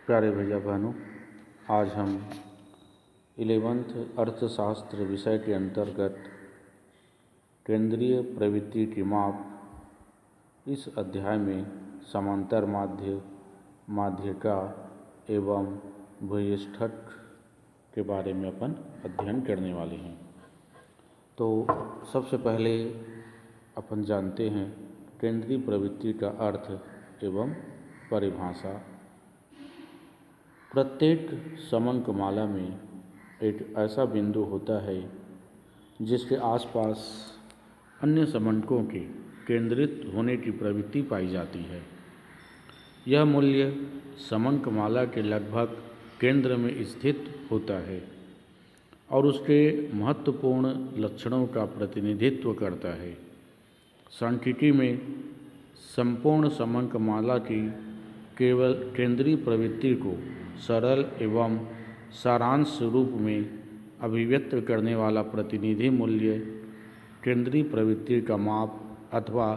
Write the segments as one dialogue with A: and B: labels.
A: प्यारे भैया बहनों, आज हम 11th अर्थशास्त्र विषय के अंतर्गत केंद्रीय प्रवृत्ति की माप इस अध्याय में समांतर माध्य, माध्यिका एवं भूयिष्ठक के बारे में अपन अध्ययन करने वाले हैं। तो सबसे पहले अपन जानते हैं केंद्रीय प्रवृत्ति का अर्थ एवं परिभाषा। प्रत्येक समंकमाला में एक ऐसा बिंदु होता है जिसके आसपास अन्य समंकों के केंद्रित होने की प्रवृत्ति पाई जाती है। यह मूल्य समंकमाला के लगभग केंद्र में स्थित होता है और उसके महत्वपूर्ण लक्षणों का प्रतिनिधित्व करता है। सांख्यिकी में संपूर्ण समंकमाला की केवल केंद्रीय प्रवृत्ति को सरल एवं सारांश रूप में अभिव्यक्त करने वाला प्रतिनिधि मूल्य केंद्रीय प्रवृत्ति का माप अथवा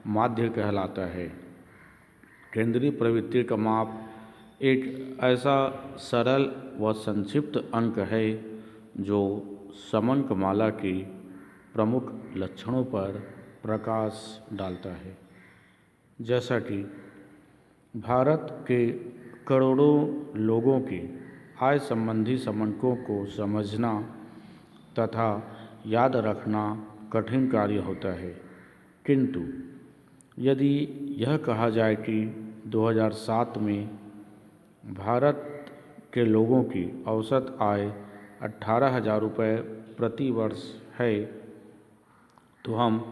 A: माध्य कहलाता है। केंद्रीय प्रवृत्ति का माप एक ऐसा सरल व संक्षिप्त अंक है जो समंकमाला के प्रमुख लक्षणों पर प्रकाश डालता है। जैसा कि भारत के करोड़ों लोगों के आय संबंधी समंकों को समझना तथा याद रखना कठिन कार्य होता है, किंतु यदि यह कहा जाए कि 2007 में भारत के लोगों की औसत आय 18,000 रुपये प्रति वर्ष है, तो हम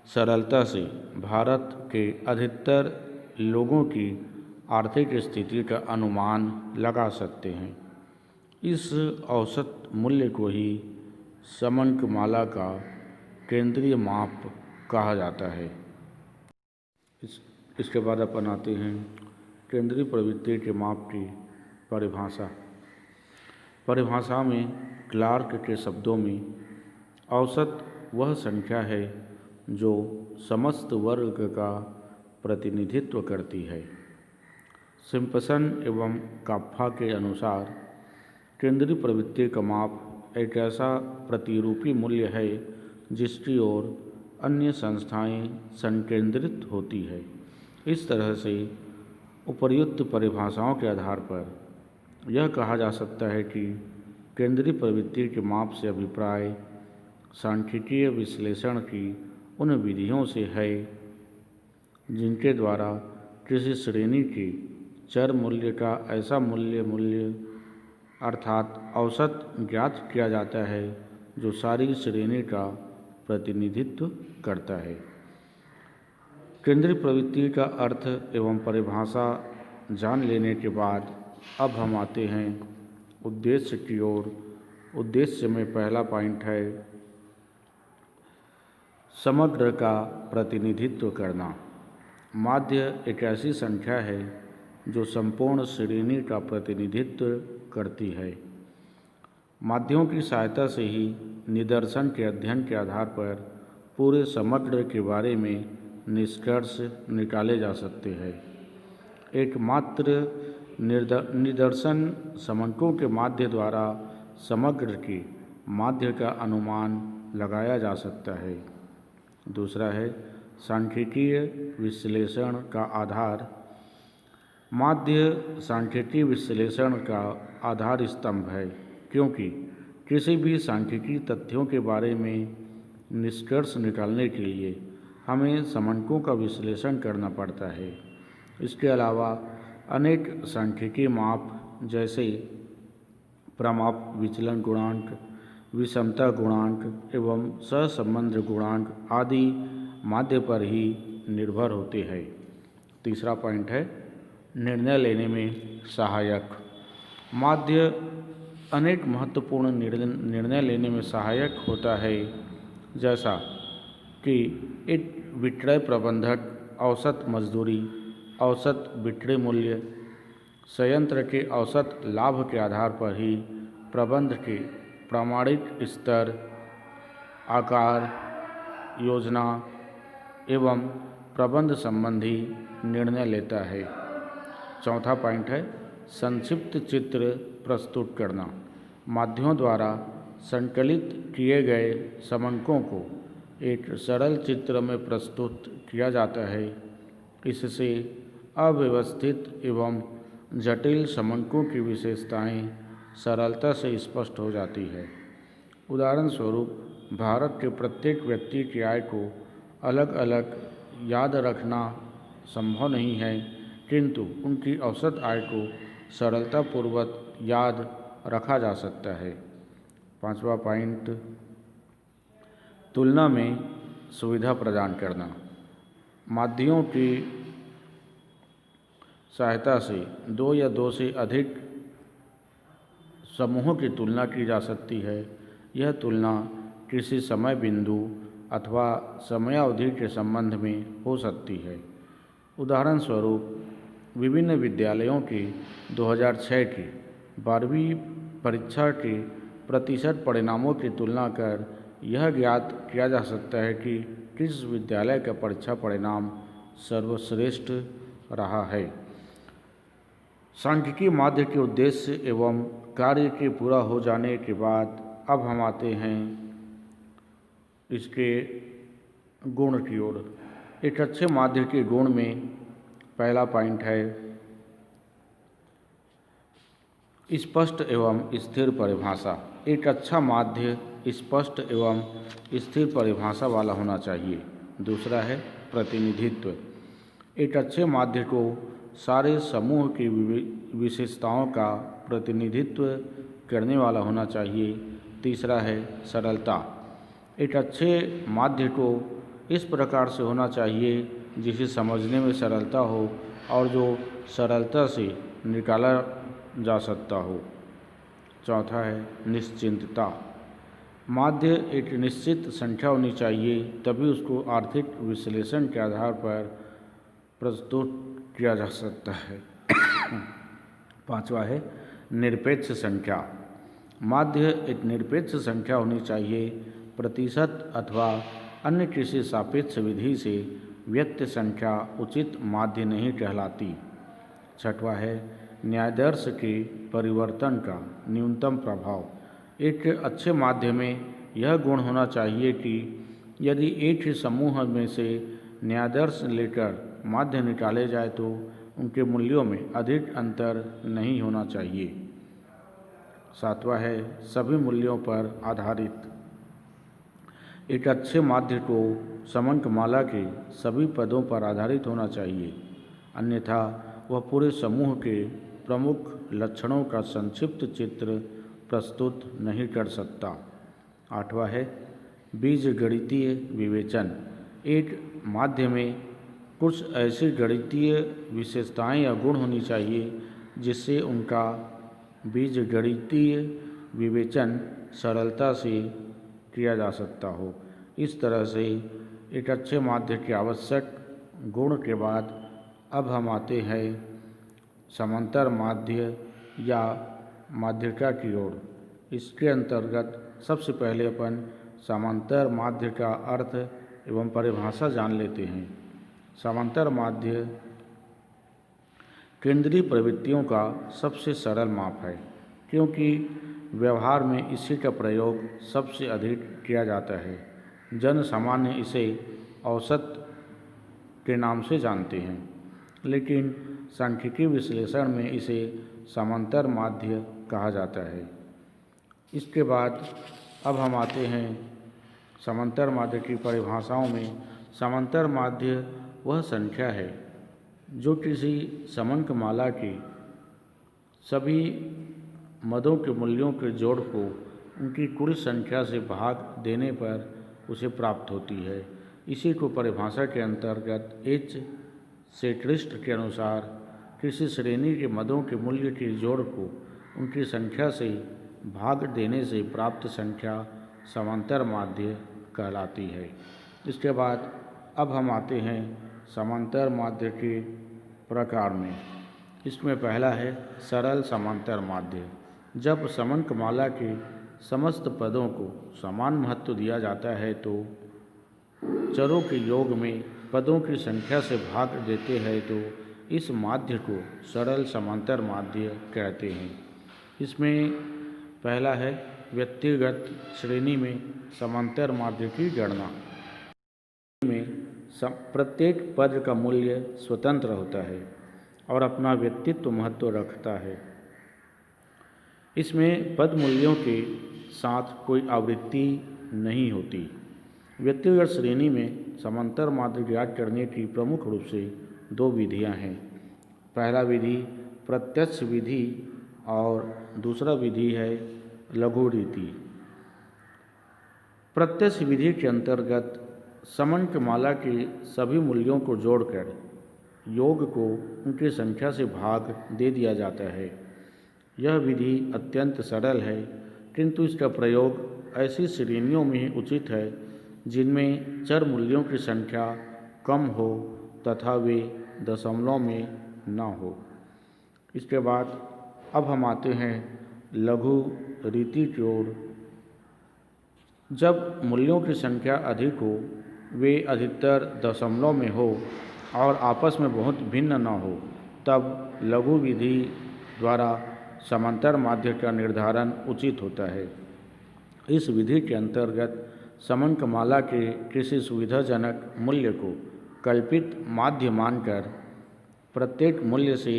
A: सरलता से भारत के अधिकतर लोगों की आर्थिक स्थिति का अनुमान लगा सकते हैं। इस औसत मूल्य को ही समंकमाला का केंद्रीय माप कहा जाता है। इसके बाद अपन आते हैं केंद्रीय प्रवृत्ति के माप की परिभाषा। परिभाषा में क्लार्क के शब्दों में औसत वह संख्या है जो समस्त वर्ग का प्रतिनिधित्व करती है। सिम्पसन एवं काप्फा के अनुसार केंद्रीय प्रवृत्ति का माप एक ऐसा प्रतिरूपी मूल्य है जिसकी ओर अन्य संस्थाएं संकेंद्रित होती है। इस तरह से उपर्युक्त परिभाषाओं के आधार पर यह कहा जा सकता है कि केंद्रीय प्रवृत्ति के माप से अभिप्राय सांख्यिकीय विश्लेषण की उन विधियों से है जिनके द्वारा किसी श्रेणी के चर मूल्य का ऐसा मूल्य अर्थात औसत ज्ञात किया जाता है जो सारी श्रेणी का प्रतिनिधित्व करता है। केंद्रीय प्रवृत्ति का अर्थ एवं परिभाषा जान लेने के बाद अब हम आते हैं उद्देश्य की ओर। उद्देश्य में पहला पॉइंट है समग्र का प्रतिनिधित्व करना। माध्य एक ऐसी संख्या है जो संपूर्ण श्रेणी का प्रतिनिधित्व करती है। माध्यों की सहायता से ही निदर्शन के अध्ययन के आधार पर पूरे समग्र के बारे में निष्कर्ष निकाले जा सकते हैं। एकमात्र निदर्शन समंकों के माध्य द्वारा समग्र के माध्य का अनुमान लगाया जा सकता है। दूसरा है सांख्यिकीय विश्लेषण का आधार। माध्य सांख्यिकीय विश्लेषण का आधार स्तंभ है, क्योंकि किसी भी सांख्यिकीय तथ्यों के बारे में निष्कर्ष निकालने के लिए हमें समंकों का विश्लेषण करना पड़ता है। इसके अलावा अनेक सांख्यिकीय माप जैसे प्रमाप विचलन गुणांक, विषमता गुणांक एवं सहसंबंध गुणांक आदि माध्य पर ही निर्भर होते हैं। तीसरा पॉइंट है निर्णय लेने में सहायक। माध्य अनेक महत्वपूर्ण निर्णय लेने में सहायक होता है, जैसा कि एक विक्रय प्रबंधक औसत मजदूरी, औसत बिक्री मूल्य, संयंत्र के औसत लाभ के आधार पर ही प्रबंध के प्रामाणिक स्तर, आकार, योजना एवं प्रबंध संबंधी निर्णय लेता है। चौथा पॉइंट है संक्षिप्त चित्र प्रस्तुत करना। माध्यमों द्वारा संकलित किए गए समंकों को एक सरल चित्र में प्रस्तुत किया जाता है। इससे अव्यवस्थित एवं जटिल समंकों की विशेषताएं सरलता से स्पष्ट हो जाती है। उदाहरण स्वरूप, भारत के प्रत्येक व्यक्ति की आय को अलग अलग याद रखना संभव नहीं है, किंतु उनकी औसत आय को सरलतापूर्वक याद रखा जा सकता है। 5वां पॉइंट, तुलना में सुविधा प्रदान करना। माध्यमों की सहायता से दो या दो से अधिक समूहों की तुलना की जा सकती है। यह तुलना किसी समय बिंदु अथवा समयावधि के संबंध में हो सकती है। उदाहरण स्वरूप, विभिन्न विद्यालयों की 2006 की 12वीं परीक्षा के प्रतिशत परिणामों की तुलना कर यह ज्ञात किया जा सकता है कि किस विद्यालय का परीक्षा परिणाम सर्वश्रेष्ठ रहा है। सांख्यिकी माध्य के उद्देश्य एवं कार्य के पूरा हो जाने के बाद अब हम आते हैं इसके गुण की ओर। एक अच्छे माध्य के गुण में पहला पॉइंट है स्पष्ट एवं स्थिर परिभाषा। एक अच्छा माध्य स्पष्ट एवं स्थिर परिभाषा वाला होना चाहिए। दूसरा है प्रतिनिधित्व। एक अच्छे माध्य को सारे समूह की विशेषताओं का प्रतिनिधित्व करने वाला होना चाहिए। तीसरा है सरलता। एक अच्छे माध्य को इस प्रकार से होना चाहिए जिसे समझने में सरलता हो और जो सरलता से निकाला जा सकता हो। चौथा है निश्चिंतता। माध्य एक निश्चित संख्या होनी चाहिए, तभी उसको आर्थिक विश्लेषण के आधार पर प्रस्तुत किया जा सकता है। 5वां है निरपेक्ष संख्या। माध्य एक निरपेक्ष संख्या होनी चाहिए। प्रतिशत अथवा अन्य किसी सापेक्ष विधि से व्यक्त संख्या उचित माध्य नहीं कहलाती। 6वां है न्यायादर्श के परिवर्तन का न्यूनतम प्रभाव। एक अच्छे माध्य में यह गुण होना चाहिए कि यदि एक ही समूह में से न्यायादर्श लेकर माध्य निकाले जाए तो उनके मूल्यों में अधिक अंतर नहीं होना चाहिए। 7वां है सभी मूल्यों पर आधारित। एक अच्छे माध्य को समंकमाला के सभी पदों पर आधारित होना चाहिए, अन्यथा वह पूरे समूह के प्रमुख लक्षणों का संक्षिप्त चित्र प्रस्तुत नहीं कर सकता। 8वां है बीजगणितीय विवेचन। एक माध्य में कुछ ऐसी गणितीय विशेषताएं या गुण होनी चाहिए जिससे उनका बीजगणितीय विवेचन सरलता से किया जा सकता हो। इस तरह से एक अच्छे माध्य के आवश्यक गुण के बाद अब हम आते हैं समांतर माध्य या माध्यिका की ओर। इसके अंतर्गत सबसे पहले अपन समांतर माध्य का अर्थ एवं परिभाषा जान लेते हैं। समांतर माध्य केंद्रीय प्रवृत्तियों का सबसे सरल माप है, क्योंकि व्यवहार में इसी का प्रयोग सबसे अधिक किया जाता है। जन सामान्य इसे औसत के नाम से जानते हैं, लेकिन सांख्यिकी विश्लेषण में इसे समांतर माध्य कहा जाता है। इसके बाद अब हम आते हैं समांतर माध्य की परिभाषाओं में। समांतर माध्य वह संख्या है जो किसी समंकमाला के सभी मदों के मूल्यों के जोड़ को उनकी कुल संख्या से भाग देने पर उसे प्राप्त होती है। इसी को परिभाषा के अंतर्गत एच सेट्रिस्ट के अनुसार किसी श्रेणी के मदों के मूल्य के जोड़ को उनकी संख्या से भाग देने से प्राप्त संख्या समांतर माध्य कहलाती है। इसके बाद अब हम आते हैं समांतर माध्य के प्रकार में। इसमें पहला है सरल समांतर माध्य। जब समंकमाला के समस्त पदों को समान महत्व दिया जाता है तो चरों के योग में पदों की संख्या से भाग देते हैं तो इस माध्य को सरल समांतर माध्य कहते हैं। इसमें पहला है व्यक्तिगत श्रेणी में समांतर माध्य की गणना में प्रत्येक पद का मूल्य स्वतंत्र होता है और अपना व्यक्तित्व महत्व रखता है। इसमें पद मूल्यों के साथ कोई आवृत्ति नहीं होती। व्यक्तिगत श्रेणी में समांतर माध्य ज्ञात करने की प्रमुख रूप से दो विधियां हैं। पहला विधि प्रत्यक्ष विधि और दूसरा विधि है लघु रीति। प्रत्यक्ष विधि के अंतर्गत समंकमाला के सभी मूल्यों को जोड़कर योग को उनकी संख्या से भाग दे दिया जाता है। यह विधि अत्यंत सरल है, किंतु इसका प्रयोग ऐसी श्रेणियों में उचित है जिनमें चर मूल्यों की संख्या कम हो तथा वे दशमलव में न हो। इसके बाद अब हम आते हैं लघु रीति की ओर। जब मूल्यों की संख्या अधिक हो, वे अधिकतर दशमलव में हो और आपस में बहुत भिन्न न हो, तब लघु विधि द्वारा समांतर माध्य का निर्धारण उचित होता है। इस विधि के अंतर्गत समंकमाला के किसी सुविधाजनक मूल्य को कल्पित माध्य मानकर प्रत्येक मूल्य से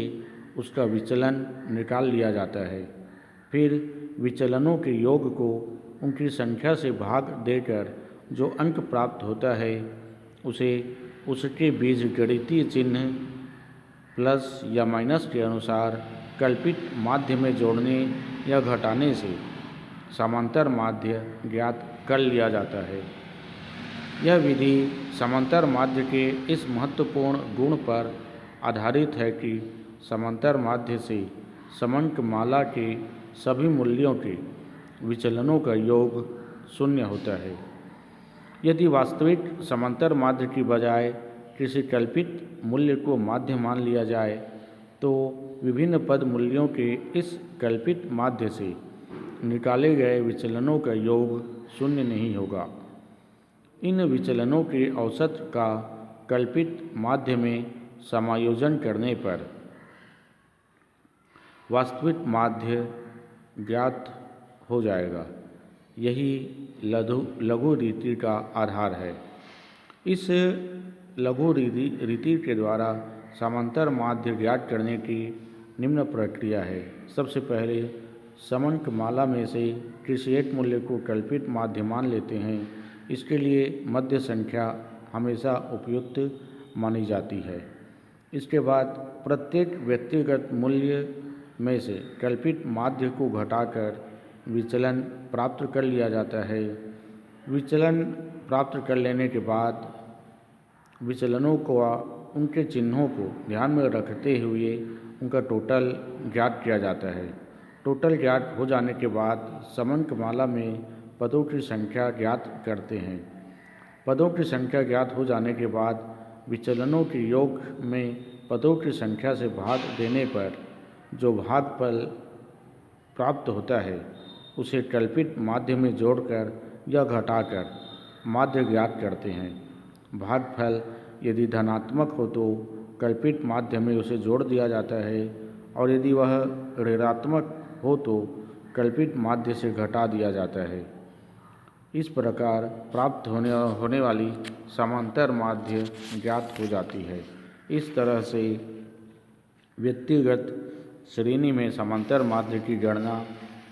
A: उसका विचलन निकाल लिया जाता है। फिर विचलनों के योग को उनकी संख्या से भाग देकर जो अंक प्राप्त होता है उसे उसके बीजगणितीय चिन्ह प्लस या माइनस के अनुसार कल्पित माध्य में जोड़ने या घटाने से समांतर माध्य ज्ञात कर लिया जाता है। यह विधि समांतर माध्य के इस महत्वपूर्ण गुण पर आधारित है कि समांतर माध्य से समंकमाला के सभी मूल्यों के विचलनों का योग शून्य होता है। यदि वास्तविक समांतर माध्य की बजाय किसी कल्पित मूल्य को माध्य मान लिया जाए तो विभिन्न पद मूल्यों के इस कल्पित माध्य से निकाले गए विचलनों का योग शून्य नहीं होगा। इन विचलनों के औसत का कल्पित माध्य में समायोजन करने पर वास्तविक माध्य ज्ञात हो जाएगा। यही लघु रीति का आधार है। इस लघु रीति के द्वारा समांतर माध्य ज्ञात करने की निम्न प्रक्रिया है। सबसे पहले समंकमाला में से किसी एक मूल्य को कल्पित माध्य मान लेते हैं। इसके लिए मध्य संख्या हमेशा उपयुक्त मानी जाती है। इसके बाद प्रत्येक व्यक्तिगत मूल्य में से कल्पित माध्य को घटाकर विचलन प्राप्त कर लिया जाता है। विचलन प्राप्त कर लेने के बाद विचलनों को उनके चिन्हों को ध्यान में रखते हुए उनका टोटल ज्ञात किया जाता है। टोटल ज्ञात हो जाने के बाद समंकमाला में पदों की संख्या ज्ञात करते हैं। पदों की संख्या ज्ञात हो जाने के बाद विचलनों के योग में पदों की संख्या से भाग देने पर जो भागफल प्राप्त होता है उसे कल्पित माध्य में जोड़कर या घटाकर माध्य ज्ञात करते हैं। भागफल यदि धनात्मक हो तो कल्पित माध्य में उसे जोड़ दिया जाता है और यदि वह ऋणात्मक हो तो कल्पित माध्य से घटा दिया जाता है। इस प्रकार प्राप्त होने वाली समांतर माध्य ज्ञात हो जाती है। इस तरह से व्यक्तिगत श्रेणी में समांतर माध्य की गणना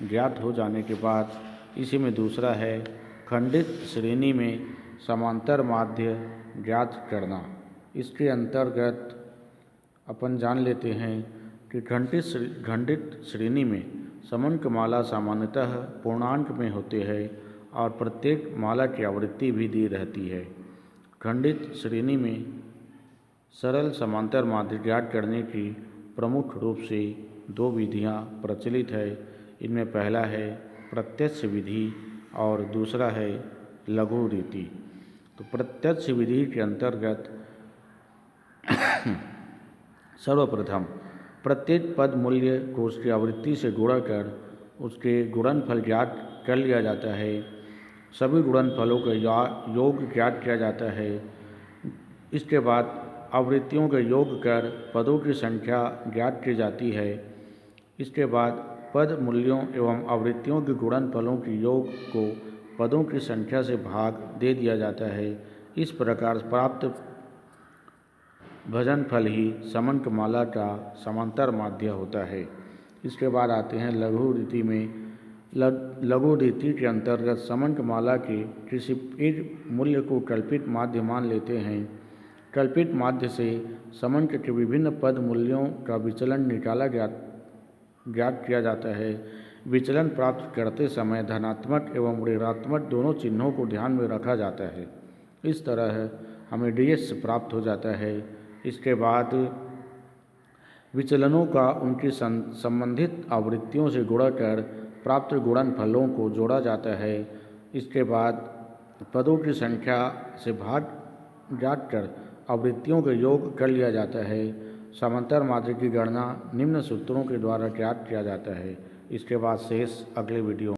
A: ज्ञात हो जाने के बाद इसी में दूसरा है खंडित श्रेणी में समांतर माध्य ज्ञात करना। इसके अंतर्गत अपन जान लेते हैं कि खंडित श्रेणी में समंकमाला सामान्यतः पूर्णांक में होते हैं और प्रत्येक माला की आवृत्ति भी दी रहती है। खंडित श्रेणी में सरल समांतर माध्य ज्ञात करने की प्रमुख रूप से दो विधियां प्रचलित है। इनमें पहला है प्रत्यक्ष विधि और दूसरा है लघु रीति। तो प्रत्यक्ष विधि के अंतर्गत सर्वप्रथम प्रत्येक पद मूल्य को उसकी आवृत्ति से गुणा कर उसके गुणनफल ज्ञात कर लिया जाता है। सभी गुणनफलों का योग ज्ञात किया जाता है। इसके बाद आवृत्तियों का योग कर पदों की संख्या ज्ञात की जाती है। इसके बाद पद मूल्यों एवं आवृत्तियों के गुणनफलों के योग को पदों की संख्या से भाग दे दिया जाता है। इस प्रकार प्राप्त भजनफल ही समंकमाला का समांतर माध्य होता है। इसके बाद आते हैं लघु रीति में। लघु रीति के अंतर्गत समंकमाला के किसी एक मूल्य को कल्पित माध्य मान लेते हैं। कल्पित माध्य से समंक के विभिन्न पद मूल्यों का विचलन ज्ञात किया जाता है। विचलन प्राप्त करते समय धनात्मक एवं ऋणात्मक दोनों चिन्हों को ध्यान में रखा जाता है। इस तरह हमें डीएस प्राप्त हो जाता है। इसके बाद विचलनों का उनकी संबंधित आवृत्तियों से गुणा कर प्राप्त गुणनफलों को जोड़ा जाता है। इसके बाद पदों की संख्या से भाग ज्ञात कर आवृत्तियों का योग कर लिया जाता है। समांतर माध्य की गणना निम्न सूत्रों के द्वारा ज्ञात किया जाता है। इसके बाद शेष अगले वीडियो